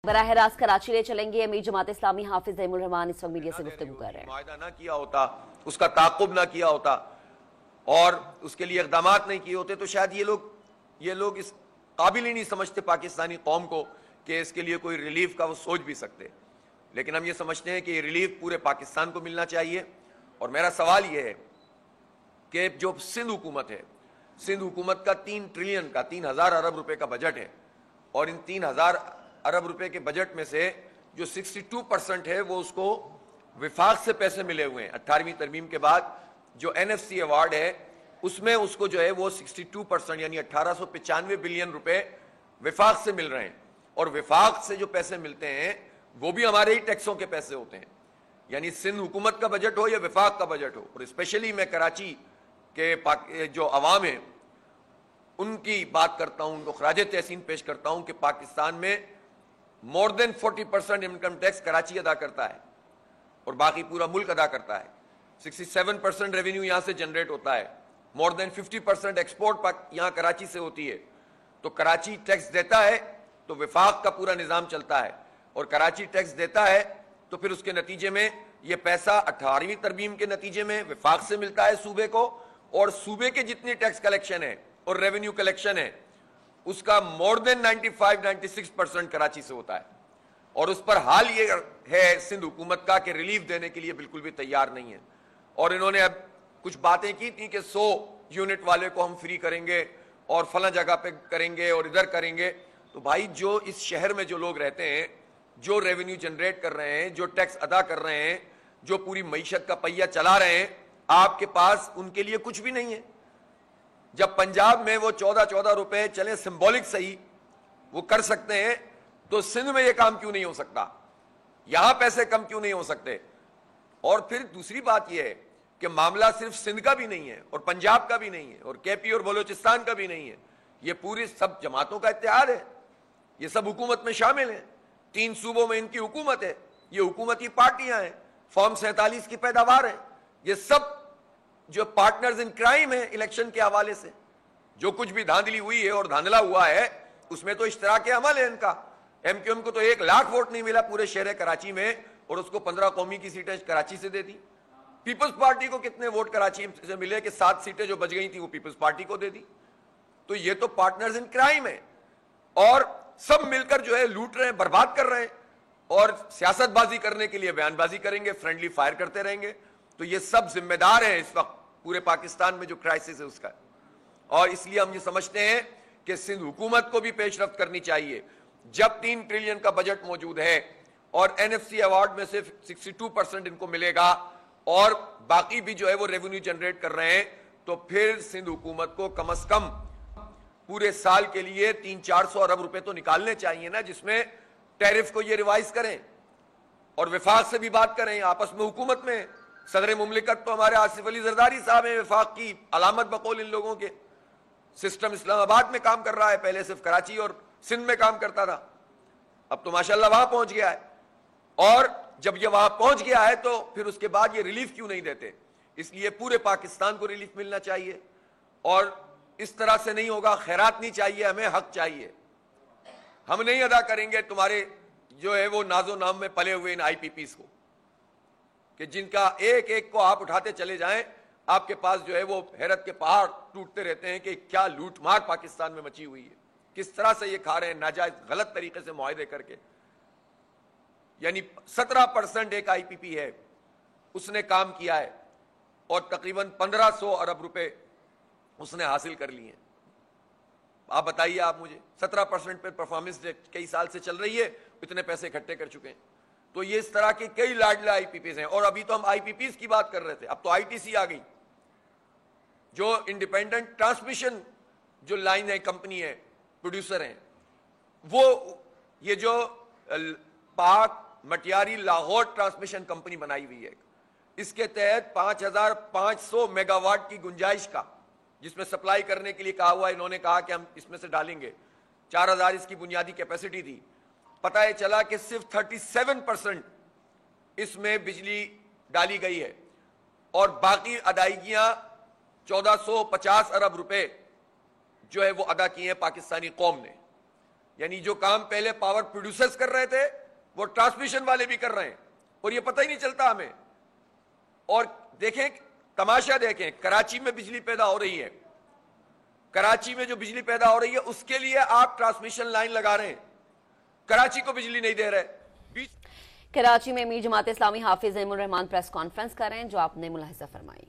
براہ راست کراچی لے چلیں گے. امیر جماعت اسلامی حافظ زیم الرحمان اس وقت میڈیا سے گفتگو کر رہے ہیں. معاہدہ نہ کیا ہوتا, اس کا تعاقب نہ کیا ہوتا اور اس کے لیے اقدامات نہیں کیے ہوتے تو شاید یہ لوگ اس قابل ہی نہیں سمجھتے پاکستانی قوم کو کہ اس کے لیے کوئی ریلیف کا وہ سوچ بھی سکتے. لیکن ہم یہ سمجھتے ہیں کہ یہ ریلیف پورے پاکستان کو ملنا چاہیے. اور میرا سوال یہ ہے کہ جو سندھ حکومت ہے, سندھ حکومت کا 3 ٹریلین کا 3000 ارب روپے کا بجٹ ہے اور ان 3000 ارب روپے کے بجٹ میں سے جو 62% ہے وہ اس کو وفاق سے پیسے ملے ہوئے ہیں. 18ویں ترمیم کے بعد جو NFC ایوارڈ ہے اس میں اس کو جو ہے وہ 62% یعنی 1895 بلین روپے وفاق سے مل رہے ہیں. اور وفاق سے جو پیسے ملتے ہیں وہ بھی ہمارے ہی ٹیکسوں کے پیسے ہوتے ہیں. یعنی سندھ حکومت کا بجٹ ہو یا وفاق کا بجٹ ہو. اور اسپیشلی میں کراچی کے جو عوام ہیں ان کی بات کرتا ہوں, ان کو خراج تحسین پیش کرتا ہوں کہ پاکستان میں مور دین 40% انکم ٹیکس کراچی ادا کرتا ہے اور باقی پورا ملک ادا کرتا ہے. 67% ریونیو یہاں سے جنریٹ ہوتا ہے. مور دین 50% ایکسپورٹ یہاں کراچی سے ہوتی ہے. تو کراچی ٹیکس دیتا ہے تو وفاق کا پورا نظام چلتا ہے, اور کراچی ٹیکس دیتا ہے تو پھر اس کے نتیجے میں یہ پیسا 18ویں ترمیم کے نتیجے میں وفاق سے ملتا ہے صوبے کو, اور صوبے کے جتنی ٹیکس کلیکشن ہے اور ریونیو کلیکشن ہے اس کا مور دین 95-96% کراچی سے ہوتا ہے. اور اس پر حال یہ ہے سندھ حکومت کا کہ ریلیف دینے کے لیے بالکل بھی تیار نہیں ہے. اور انہوں نے اب کچھ باتیں کی تھی کہ 100 یونٹ والے کو ہم فری کریں گے اور فلاں جگہ پہ کریں گے اور ادھر کریں گے. تو بھائی جو اس شہر میں جو لوگ رہتے ہیں, جو ریونیو جنریٹ کر رہے ہیں, جو ٹیکس ادا کر رہے ہیں, جو پوری معیشت کا پہیہ چلا رہے ہیں, آپ کے پاس ان کے لیے کچھ بھی نہیں ہے. جب پنجاب میں وہ 14 روپے چلے سمبولک صحیح وہ کر سکتے ہیں تو سندھ میں یہ کام کیوں نہیں ہو سکتا, یہاں پیسے کم کیوں نہیں ہو سکتے. اور پھر دوسری بات یہ ہے کہ معاملہ صرف سندھ کا بھی نہیں ہے اور پنجاب کا بھی نہیں ہے اور KP اور بلوچستان کا بھی نہیں ہے, یہ پوری سب جماعتوں کا اتحاد ہے. یہ سب حکومت میں شامل ہیں, 3 صوبوں میں ان کی حکومت ہے, یہ حکومتی پارٹیاں ہیں, فارم 47 کی پیداوار ہے. یہ سب جو پارٹنرز ان کرائم ہیں الیکشن کے حوالے سے, جو کچھ بھی دھاندلی ہوئی ہے اور دھاندلا ہوا ہے اس میں تو اشتراک عمل ہے ان کا. MQM کو تو 1 لاکھ ووٹ نہیں ملا پورے شہر کراچی میں اور اس کو 15 قومی کی سیٹیں کراچی سے دے دی. پیپلز پارٹی کو کتنے ووٹ کراچی سے ملے کہ 7 سیٹیں جو بچ گئی تھیں وہ پیپلز پارٹی کو دے دی. تو یہ تو پارٹنرز ان کرائم ہیں اور سب مل کر جو ہے لوٹ رہے ہیں, برباد کر رہے ہیں اور سیاست بازی کرنے کے لیے بیان بازی کریں گے, فرینڈلی فائر کرتے رہیں گے. تو یہ سب ذمہ دار ہیں اس وقت پورے پاکستان میں جو کرائسس ہے اس کا. اور اس لیے ہم یہ سمجھتے ہیں کہ سندھ حکومت کو بھی پیش رفت کرنی چاہیے. جب 3 ٹریلین کا بجٹ موجود ہے اور NFC ایوارڈ میں سے 62% ان کو ملے گا اور باقی بھی جو ہے وہ ریونیو جنریٹ کر رہے ہیں, تو پھر سندھ حکومت کو کم از کم پورے سال کے لیے 300-400 ارب روپے تو نکالنے چاہیے نا, جس میں ٹیرف کو یہ ریوائز کریں اور وفاق سے بھی بات کریں. آپس میں حکومت میں صدر مملکت تو ہمارے آصف علی زرداری صاحب ہیں, وفاق کی علامت بقول ان لوگوں کے. سسٹم اسلام آباد میں کام کر رہا ہے, پہلے صرف کراچی اور سندھ میں کام کرتا تھا, اب تو ماشاءاللہ وہاں پہنچ گیا ہے. اور جب یہ وہاں پہنچ گیا ہے تو پھر اس کے بعد یہ ریلیف کیوں نہیں دیتے. اس لیے پورے پاکستان کو ریلیف ملنا چاہیے اور اس طرح سے نہیں ہوگا. خیرات نہیں چاہیے, ہمیں حق چاہیے. ہم نہیں ادا کریں گے تمہارے جو ہے وہ ناز و نام میں پلے ہوئے ان IPPs کو, کہ جن کا ایک ایک کو آپ اٹھاتے چلے جائیں, آپ کے پاس جو ہے وہ حیرت کے پہاڑ ٹوٹتے رہتے ہیں کہ کیا لوٹ مار پاکستان میں مچی ہوئی ہے, کس طرح سے یہ کھا رہے ہیں ناجائز غلط طریقے سے معاہدے کر کے. یعنی 17% ایک IPP ہے, اس نے کام کیا ہے اور تقریباً 1500 ارب روپے اس نے حاصل کر لیے ہیں. آپ بتائیے, آپ مجھے 17% پہ پرفارمنس کئی سال سے چل رہی ہے, اتنے پیسے اکٹھے کر چکے ہیں. تو یہ اس طرح کے کئی لاڈلے IPPs ہیں. اور ابھی تو ہم IPPs کی بات کر رہے تھے, اب تو ITC آ گئی, جو انڈیپینڈنٹ ٹرانسمیشن جو لائن ہے, کمپنی ہے, پروڈیوسر ہیں. وہ یہ جو پاک مٹیاری لاہور ٹرانسمیشن کمپنی بنائی ہوئی ہے, اس کے تحت 5500 میگا واٹ کی گنجائش کا, جس میں سپلائی کرنے کے لیے کہا ہوا ہے, انہوں نے کہا کہ ہم اس میں سے ڈالیں گے. 4000 اس کی بنیادی کیپیسٹی تھی. پتہ یہ چلا کہ صرف 37% اس میں بجلی ڈالی گئی ہے اور باقی ادائیگیاں 1450 ارب روپے جو ہے وہ ادا کیے ہیں پاکستانی قوم نے. یعنی جو کام پہلے پاور پروڈیوسرز کر رہے تھے وہ ٹرانسمیشن والے بھی کر رہے ہیں اور یہ پتہ ہی نہیں چلتا ہمیں. اور دیکھیں تماشا دیکھیں, کراچی میں بجلی پیدا ہو رہی ہے, کراچی میں جو بجلی پیدا ہو رہی ہے اس کے لیے آپ ٹرانسمیشن لائن لگا رہے ہیں, کراچی کو بجلی نہیں دے رہے. کراچی میں امیر جماعت اسلامی حافظ زیم الرحمان پریس کانفرنس کر رہے ہیں, جو آپ نے ملاحظہ فرمائی.